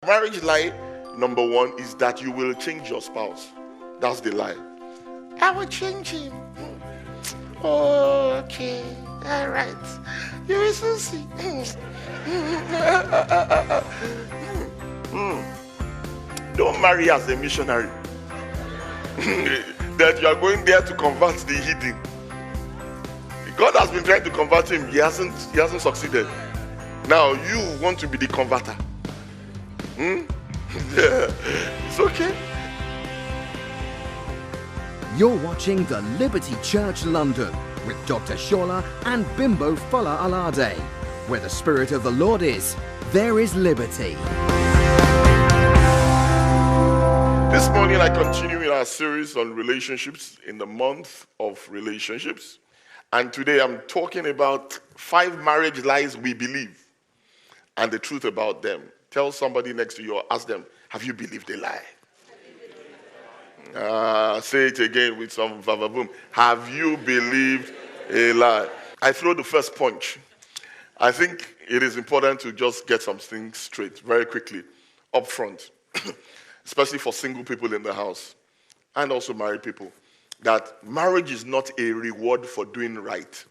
marriage lie number one is that you will change your spouse. That's the lie. I will change him. Okay, all right. You will soon see. Don't marry as a missionary. That you are going there to convert the heathen. God has been trying to convert him. He hasn't succeeded. Now you want to be the converter. It's okay. You're watching the Liberty Church London with Dr. SOLA and Bimbo FOLA ALADE. Where the Spirit of the Lord is, there is liberty. This morning I continue in our series on relationships in the month of relationships. And today I'm talking about 5 marriage lies we believe and the truth about them. Tell somebody next to you or ask them, have you believed a lie? Say it again with some vavaboom. Have you believed a lie? I throw the first punch. I think it is important to just get some things straight very quickly up front, especially for single people in the house and also married people, that marriage is not a reward for doing right.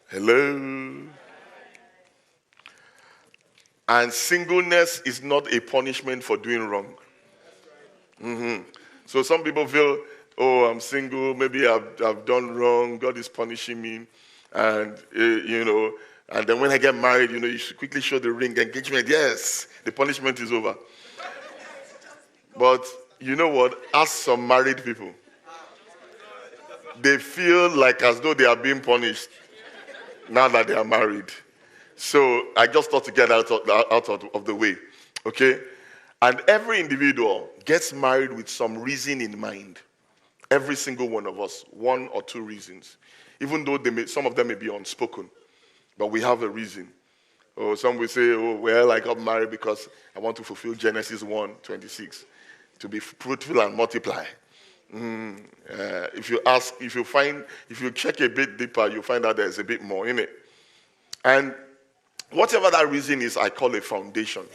Hello? And singleness is not a punishment for doing wrong. So some people feel, oh, I'm single, maybe I've done wrong, God is punishing me, and and then when I get married, you should quickly show the ring, engagement, yes, the punishment is over. But you know what? Ask some married people. They feel like as though they are being punished now that they are married. So I just thought to get out of the way, okay? And every individual gets married with some reason in mind. Every single one of us, 1 or 2 reasons. Even though some of them may be unspoken, but we have a reason. Or some will say, oh, well, I got married because I want to fulfill Genesis 1:26, to be fruitful and multiply. If you check a bit deeper, you'll find out there's a bit more in it. And whatever that reason is, I call a foundation.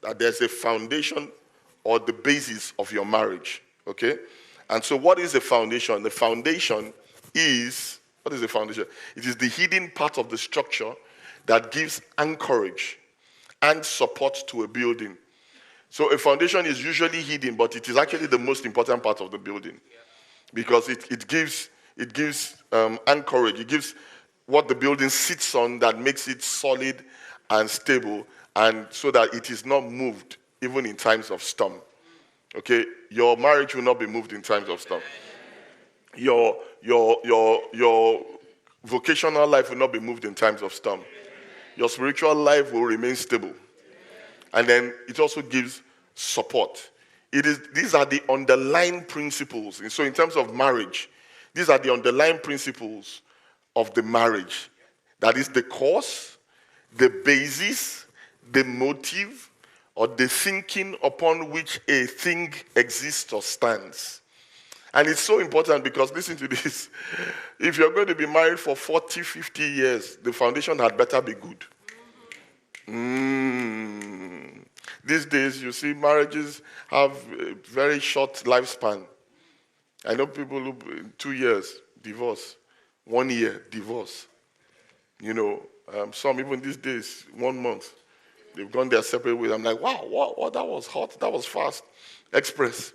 That there's a foundation or the basis of your marriage, okay? And so what is the foundation? The foundation is, what is the foundation? It is the hidden part of the structure that gives anchorage and support to a building. So a foundation is usually hidden, but it is actually the most important part of the building because it gives anchorage. It gives what the building sits on that makes it solid and stable, and so that it is not moved even in times of storm. Okay, your marriage will not be moved in times of storm. Your vocational life will not be moved in times of storm. Your spiritual life will remain stable. And then it also gives support. These are the underlying principles. And so in terms of marriage, these are the underlying principles of the marriage. That is the cause, the basis, the motive, or the thinking upon which a thing exists or stands. And it's so important because, listen to this, if you're going to be married for 40, 50 years, the foundation had better be good. These days, you see, marriages have a very short lifespan. I know people who, 2 years, divorce. 1 year, divorce. Some even these days, 1 month. They've gone their separate ways. I'm like, wow, that was hot. That was fast. Express.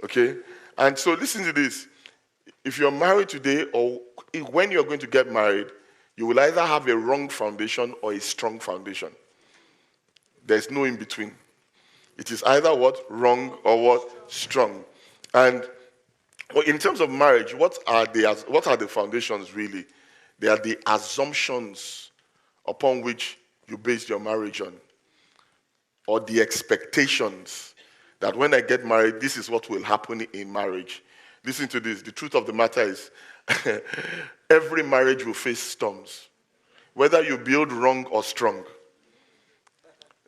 Okay? And so listen to this. If you're married today or when you're going to get married, you will either have a wrong foundation or a strong foundation. There's no in between. It is either what? Wrong or what? Strong. And in terms of marriage, what are the foundations really? They are the assumptions upon which you base your marriage on, or the expectations that when I get married, this is what will happen in marriage. Listen to this. The truth of the matter is every marriage will face storms, whether you build wrong or strong.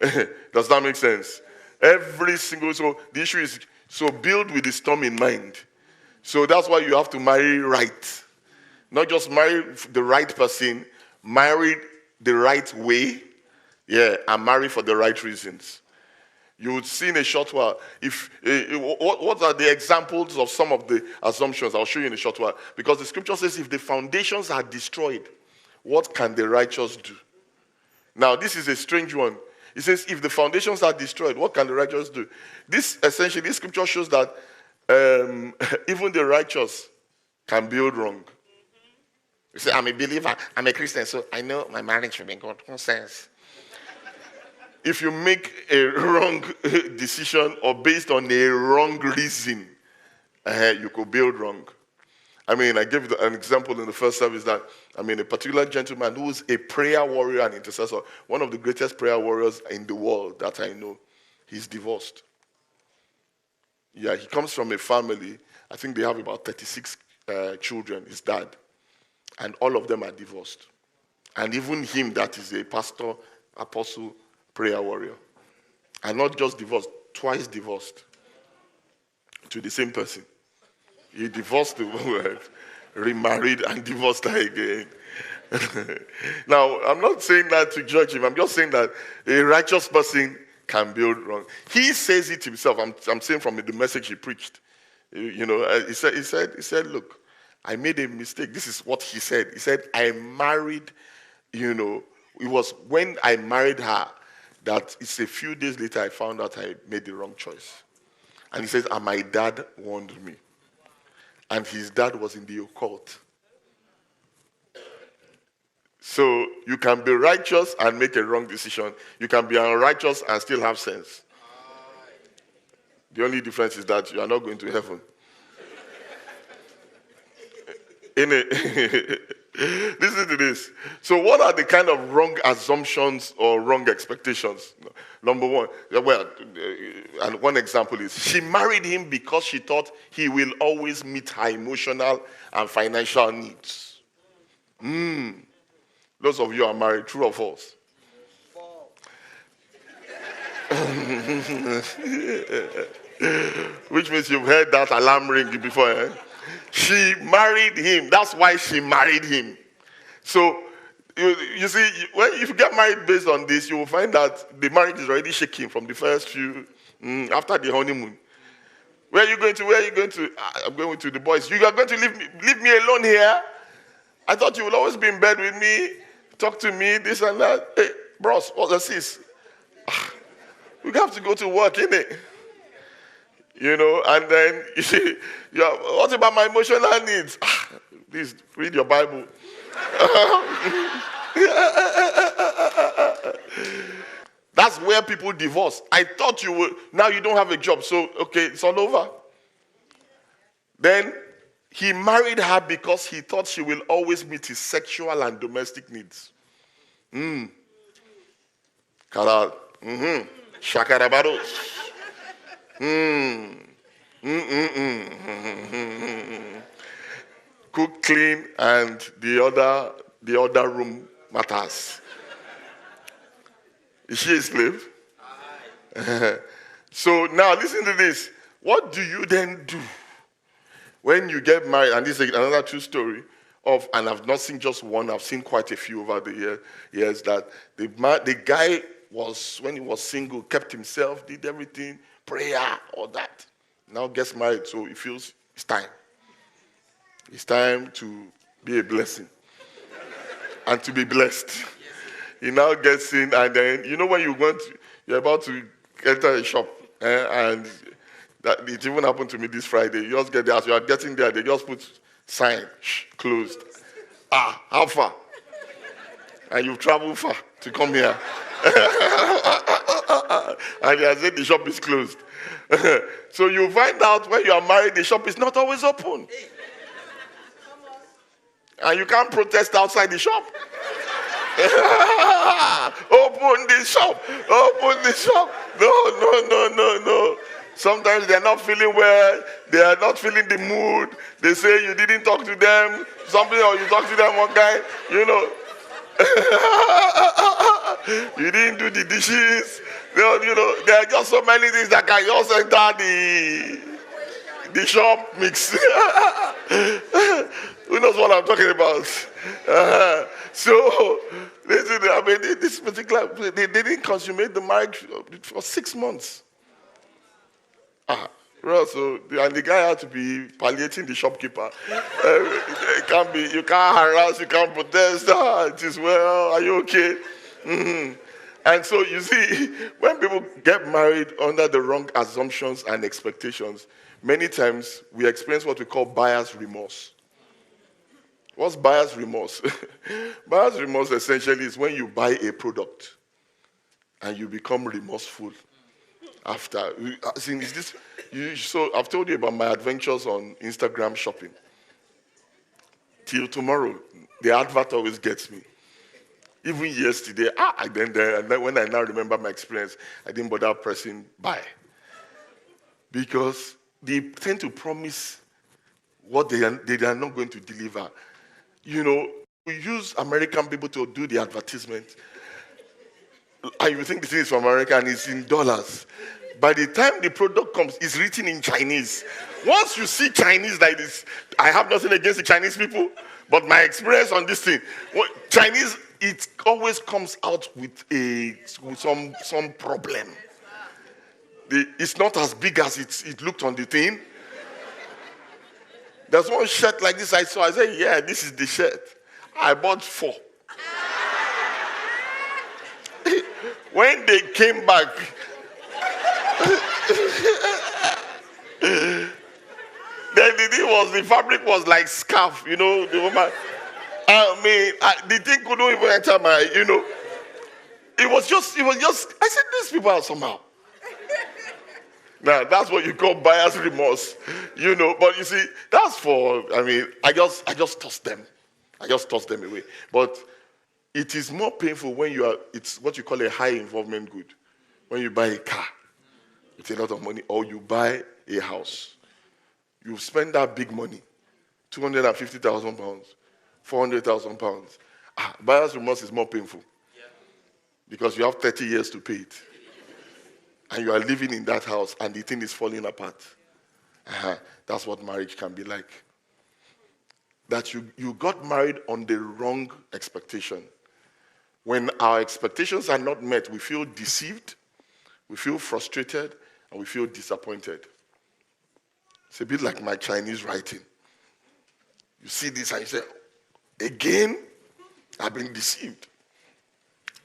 Does that make sense? So the issue is, so build with the storm in mind. So that's why you have to marry right. Not just marry the right person, marry the right way, Yeah, and marry for the right reasons. You would see in a short while. What are the examples of some of the assumptions? I'll show you in a short while. Because the scripture says if the foundations are destroyed, what can the righteous do? Now, this is a strange one. It says if the foundations are destroyed, what can the righteous do? This scripture shows that even the righteous can build wrong. You say, I'm a believer, I'm a Christian, so I know my marriage will be good. Nonsense. If you make a wrong decision or based on a wrong reason, you could build wrong. I gave an example in the first service that, a particular gentleman who is a prayer warrior and intercessor, one of the greatest prayer warriors in the world that I know, he's divorced. Yeah, he comes from a family, I think they have about 36 children, his dad, and all of them are divorced. And even him, that is a pastor, apostle, prayer warrior. And not just divorced, twice divorced to the same person. He divorced the wife, remarried, and divorced her again. Now, I'm not saying that to judge him. I'm just saying that a righteous person can build wrong. He says it himself. I'm saying from the message he preached. He said, look, I made a mistake. This is what he said. He said, I married, it was when I married her that it's a few days later I found out I made the wrong choice. And he says, and my dad warned me. And his dad was in the occult. So you can be righteous and make a wrong decision. You can be unrighteous and still have sense. The only difference is that you are not going to heaven. Listen to this. So what are the kind of wrong assumptions or wrong expectations? Number one, and one example is, she married him because she thought he will always meet her emotional and financial needs. Those of you are married, true or false? Which means you've heard that alarm ring before, eh? She married him. That's why she married him. So, you see, if you get married based on this, you will find that the marriage is already shaking from the first few, after the honeymoon. Where are you going to? I'm going to the boys. You are going to leave me alone here? I thought you would always be in bed with me, talk to me, this and that. Hey, bros, what's this? We have to go to work, innit? And then you see, what about my emotional needs? Please read your Bible. That's where people divorce. I thought you would, now you don't have a job, so okay, it's all over. Then he married her because he thought she will always meet his sexual and domestic needs. Shakarabaros. Cook, clean, and the other room matters. Is she a slave? So now listen to this. What do you then do when you get married? And this is another true story of, and I've not seen just one, I've seen quite a few over the years, that the guy was, when he was single, kept himself, did everything, prayer, all that. Now gets married, so he feels it's time. It's time to be a blessing and to be blessed. He now gets in, and then, when you're about to enter a shop, and that it even happened to me this Friday. You just get there, as you are getting there, they just put sign, closed. How far? And you've traveled far to come here. And they said the shop is closed. So you find out when you are married, the shop is not always open. And you can't protest outside the shop. Open the shop. Open the shop. No. Sometimes they're not feeling well. They are not feeling the mood. They say you didn't talk to them. Something, or you talked to them one guy, you didn't do the dishes. There are just so many things that can just enter the shop mix. Who knows what I'm talking about? So Listen, I mean, this particular, they didn't consummate the marriage for 6 months. Well, so and the guy had to be palliating the shopkeeper. It can't be, you can't harass, you can't protest. It is well. Are you okay? And so you see, when people get married under the wrong assumptions and expectations, many times we experience what we call buyer's remorse. What's buyer's remorse? Buyer's remorse essentially is when you buy a product and you become remorseful after. So I've told you about my adventures on Instagram shopping. Till tomorrow, the advert always gets me. Even yesterday, and then when I now remember my experience, I didn't bother pressing buy. Because they tend to promise what they are not going to deliver. You know, we use American people to do the advertisement. And you think the thing is from America and it's in dollars. By the time the product comes, it's written in Chinese. Once you see Chinese like this, I have nothing against the Chinese people, but my experience on this thing, Chinese, it always comes out with some problem. It's not as big as it looked on the thing. There's one shirt like this I saw. I said, yeah, this is the shirt. I bought 4. When they came back, the fabric was like scarf, you know, the woman. I mean, the thing couldn't even enter my, you know. It was just, I said, these people are somehow. Now, that's what you call buyer's remorse, you know. But you see, that's for, I mean, I just toss them. I just toss them away. But it is more painful when it's what you call a high involvement good. When you buy a car with a lot of money, or you buy a house. You spend that big money, 250,000 pounds, 400,000 pounds. Buyer's remorse is more painful. Because you have 30 years to pay it. And you are living in that house and the thing is falling apart. That's what marriage can be like. That you got married on the wrong expectation. When our expectations are not met, we feel deceived, we feel frustrated, and we feel disappointed. It's a bit like my Chinese writing. You see this and you say, again, I've been deceived.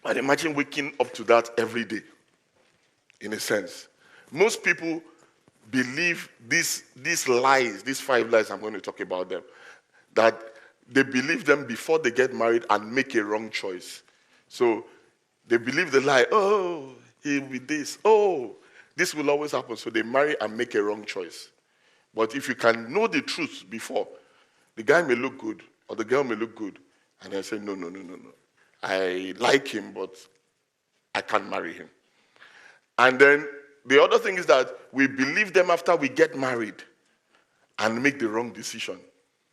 And imagine waking up to that every day. In a sense, most people believe these lies, these 5 lies, I'm going to talk about them, that they believe them before they get married and make a wrong choice. So they believe the lie, oh, he'll be this, oh, this will always happen. So they marry and make a wrong choice. But if you can know the truth before, the guy may look good or the girl may look good, and then say, no. I like him, but I can't marry him. And then the other thing is that we believe them after we get married and make the wrong decision.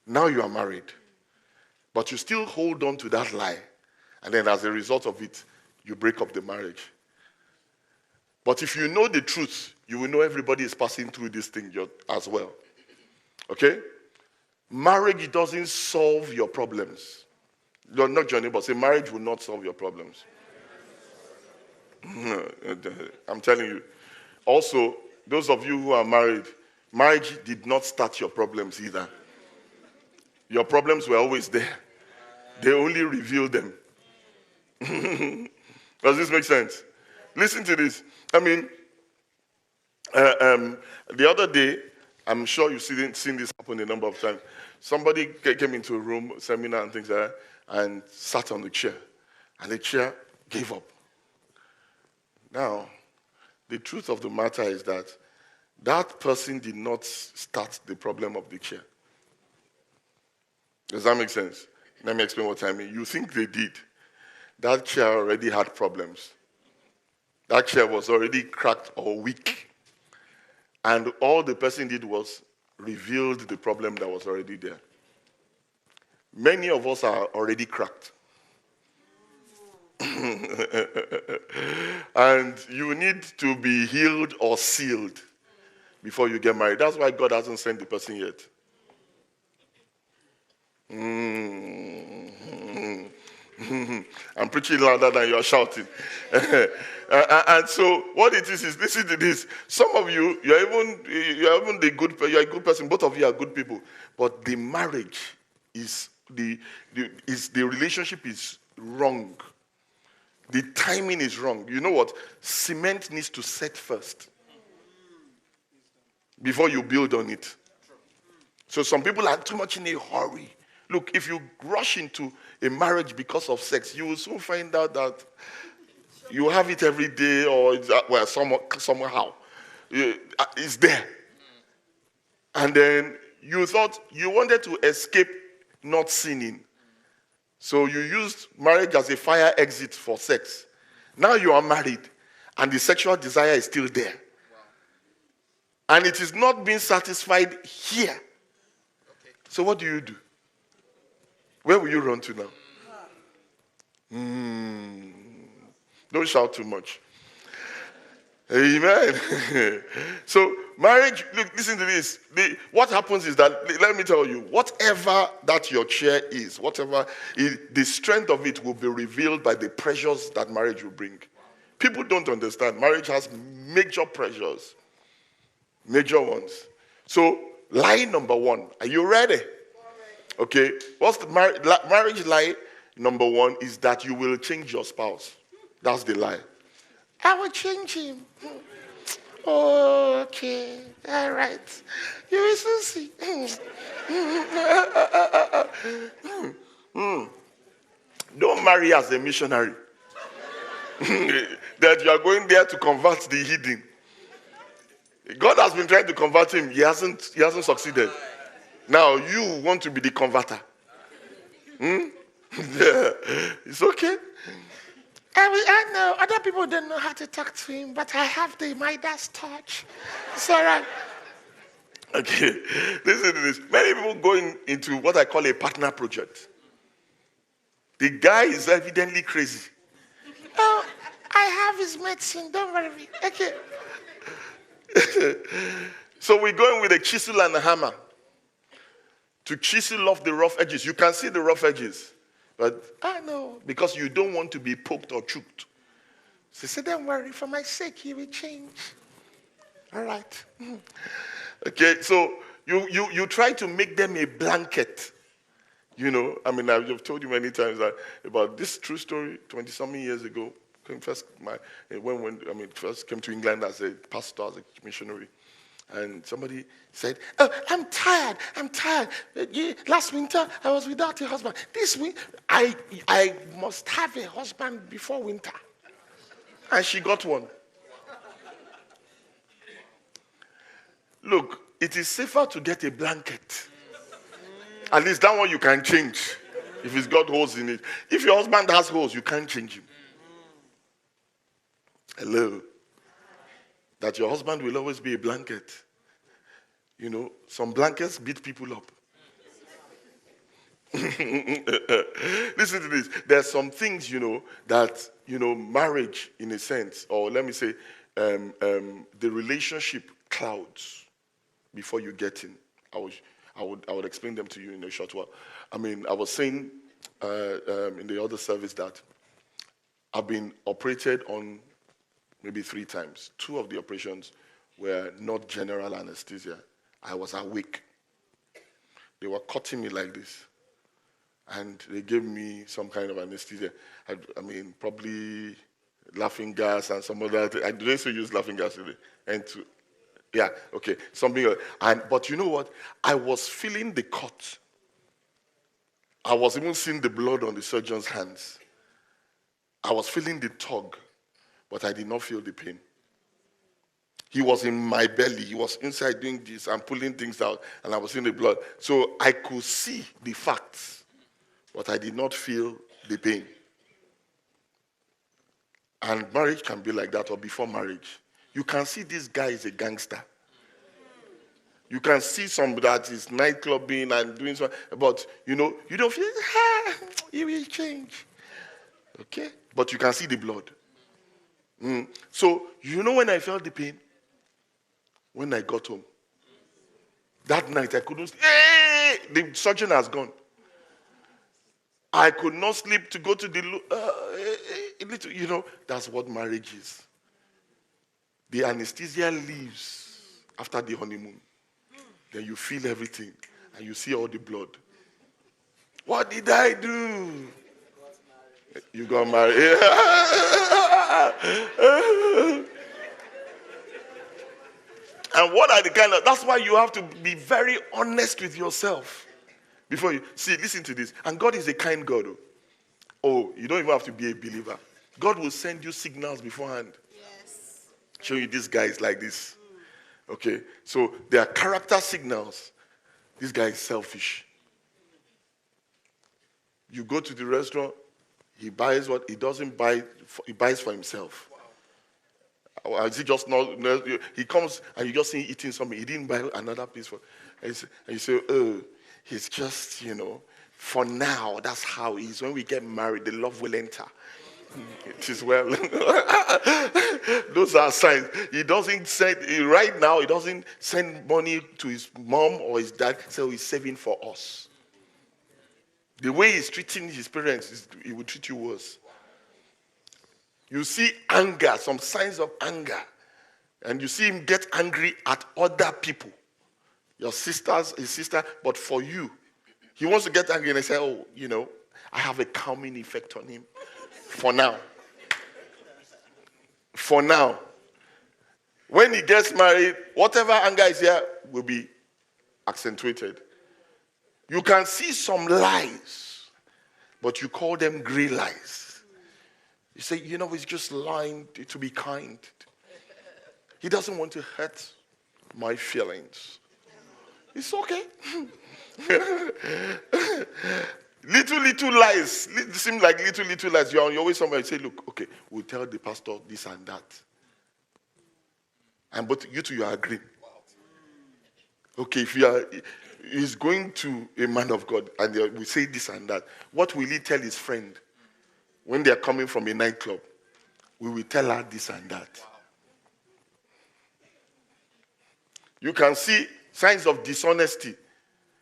Now you are married, but you still hold on to that lie. And then as a result of it, you break up the marriage. But if you know the truth, you will know everybody is passing through this thing as well. Okay? Marriage doesn't solve your problems. You're not your neighbor. Say, marriage will not solve your problems. I'm telling you. Also, those of you who are married, marriage did not start your problems either. Your problems were always there. They only revealed them. Does this make sense? Listen to this. I mean, the other day, I'm sure you've seen this happen a number of times. Somebody came into a room, seminar and things like that, and sat on the chair. And the chair gave up. Now, the truth of the matter is that that person did not start the problem of the chair. Does that make sense? Let me explain what I mean. You think they did. That chair already had problems. That chair was already cracked or weak. And all the person did was revealed the problem that was already there. Many of us are already cracked. And you need to be healed or sealed before you get married. That's why God hasn't sent the person yet. I'm preaching louder than you're shouting. And so what it is listen to this. Some of you, you're even you're a good person. Both of you are good people. But the marriage is the relationship is wrong. The timing is wrong. You know what? Cement needs to set first before you build on it. So some people are too much in a hurry. Look, if you rush into a marriage because of sex, you will soon find out that you have it every day, or somehow it's there. And then you thought you wanted to escape not sinning. So you used marriage as a fire exit for sex. Now you are married, and the sexual desire is still there. And it is not being satisfied here. So what do you do? Where will you run to now? Don't shout too much. Amen. So marriage, look, listen to this. What happens is that, let me tell you, whatever that your chair is, the strength of it will be revealed by the pressures that marriage will bring. People don't understand. Marriage has major pressures. Major ones. So, lie number one. Are you ready? Okay. What's the marriage lie number one is that you will change your spouse. That's the lie. I will change him. Okay. All right. You will soon see. Don't marry as a missionary. That you are going there to convert the hidden. God has been trying to convert him. He hasn't succeeded. Now you want to be the converter. Yeah. It's okay. I know other people don't know how to talk to him, but I have the Midas touch. It's all right. Okay. Listen to this. Many people going into what I call a partner project. The guy is evidently crazy. Oh, I have his medicine. Don't worry. Okay. So we're going with a chisel and a hammer to chisel off the rough edges. You can see the rough edges, but I know, because you don't want to be poked or choked. So say, don't worry, for my sake, he will change. All right. Okay, so you try to make them a blanket. You know, I mean, I've told you many times about this true story. 20-something years ago, first came to England as a pastor, as a missionary. And somebody said, oh, I'm tired. Last winter, I was without a husband. This winter, I must have a husband before winter. And she got one. Look, it is safer to get a blanket. At least that one you can change if it's got holes in it. If your husband has holes, you can't change him. Hello. That your husband will always be a blanket. You know, some blankets beat people up. Listen to this. There are some things, that, marriage, in a sense, or let me say, the relationship clouds before you get in. I would explain them to you in a short while. I mean, I was saying in the other service that I've been operated on maybe 3 times. 2 of the operations were not general anesthesia. I was awake. They were cutting me like this. And they gave me some kind of anesthesia. I mean, probably laughing gas and some other thing. They still use laughing gas today. Yeah, okay, something else. But you know what? I was feeling the cut. I was even seeing the blood on the surgeon's hands. I was feeling the tug, but I did not feel the pain. He was in my belly. He was inside doing this and pulling things out, and I was seeing the blood. So I could see the facts, but I did not feel the pain. And marriage can be like that, or before marriage. You can see this guy is a gangster. You can see somebody that is nightclubbing and doing something, but you don't feel, he will change. Okay? But you can see the blood. So, when I felt the pain? When I got home. That night I couldn't, the surgeon has gone. I could not sleep to go to the little, that's what marriage is. The anesthesia leaves after the honeymoon. Then you feel everything and you see all the blood. What did I do? You got married. And what are the that's why you have to be very honest with yourself. Before you, listen to this. And God is a kind God. Oh, you don't even have to be a believer. God will send you signals beforehand. Yes. Show you this guy is like this. Okay, so there are character signals. This guy is selfish. You go to the restaurant, he buys what he doesn't buy, he buys for himself. Wow. Is he just not? He comes and you just see him eating something. He didn't buy another piece for. And you say, oh, he's just, for now. That's how he is. When we get married, the love will enter. It is well. Those are signs. He doesn't send right now. He doesn't send money to his mom or his dad. So he's saving for us. The way he's treating his parents, he will treat you worse. You see anger, some signs of anger, and you see him get angry at other people. Your sisters, his sister, but for you, he wants to get angry and I say, oh, I have a calming effect on him. For now. For now. When he gets married, whatever anger is here will be accentuated. You can see some lies, but you call them gray lies. You say, he's just lying to be kind. He doesn't want to hurt my feelings. It's okay. Little lies. Seem like little lies. You're on your way somewhere. You say, look, okay, we'll tell the pastor this and that. And but you two, you are agreeing. Okay, if he's going to a man of God and we say this and that, what will he tell his friend when they are coming from a nightclub? We will tell her this and that. You can see signs of dishonesty.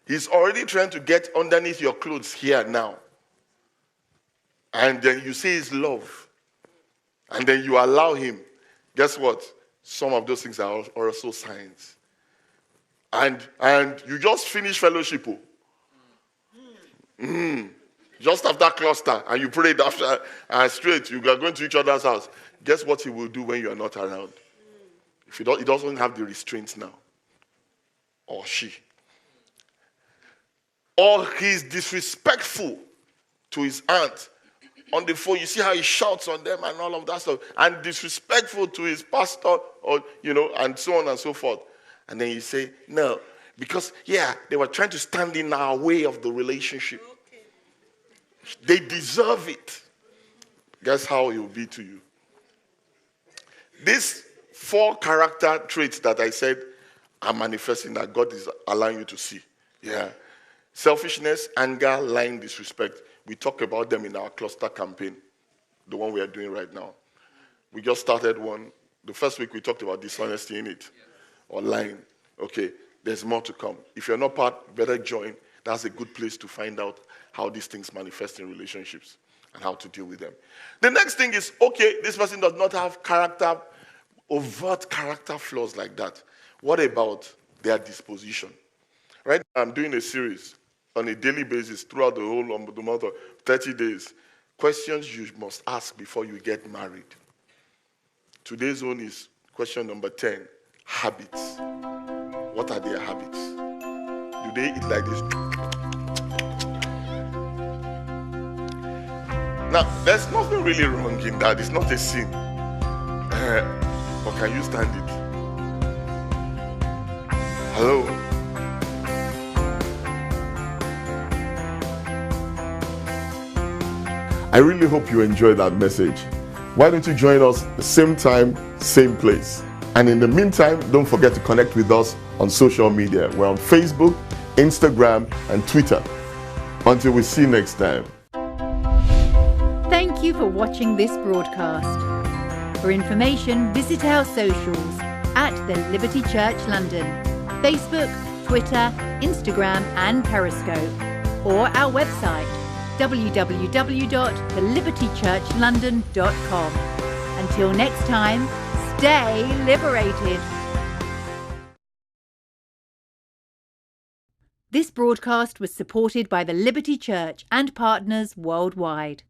He's already trying to get underneath your clothes here now. And then you say it's love. And then you allow him. Guess what? Some of those things are also signs. And you just finish fellowship. Just after cluster. And you prayed after. And straight, you are going to each other's house. Guess what he will do when you are not around? If he doesn't have the restraints now. Or she. Or he's disrespectful to his aunt. On the phone, you see how he shouts on them and all of that stuff. And disrespectful to his pastor, or and so on and so forth. And then you say, no. Because, they were trying to stand in our way of the relationship. Okay. They deserve it. Guess how it will be to you. These 4 character traits that I said are manifesting that God is allowing you to see. Yeah. Selfishness, anger, lying, disrespect. We talk about them in our cluster campaign, the one we are doing right now. We just started one. The first week we talked about dishonesty in it, or lying. Okay, there's more to come. If you're not part, better join. That's a good place to find out how these things manifest in relationships and how to deal with them. The next thing is, okay, this person does not have overt character flaws like that. What about their disposition? Right now, I'm doing a series on a daily basis throughout the whole the month of 30 days. Questions you must ask before you get married. Today's one is question number 10, habits. What are their habits? Do they eat like this? Now, there's nothing really wrong in that. It's not a sin. But can you stand it? Hello? I really hope you enjoyed that message. Why don't you join us same time, same place? And in the meantime, don't forget to connect with us on social media. We're on Facebook, Instagram, and Twitter. Until we see you next time. Thank you for watching this broadcast. For information, visit our socials at the Liberty Church London, Facebook, Twitter, Instagram, and Periscope, or our website www.thelibertychurchlondon.com. Until next time, stay liberated. This broadcast was supported by the Liberty Church and partners worldwide.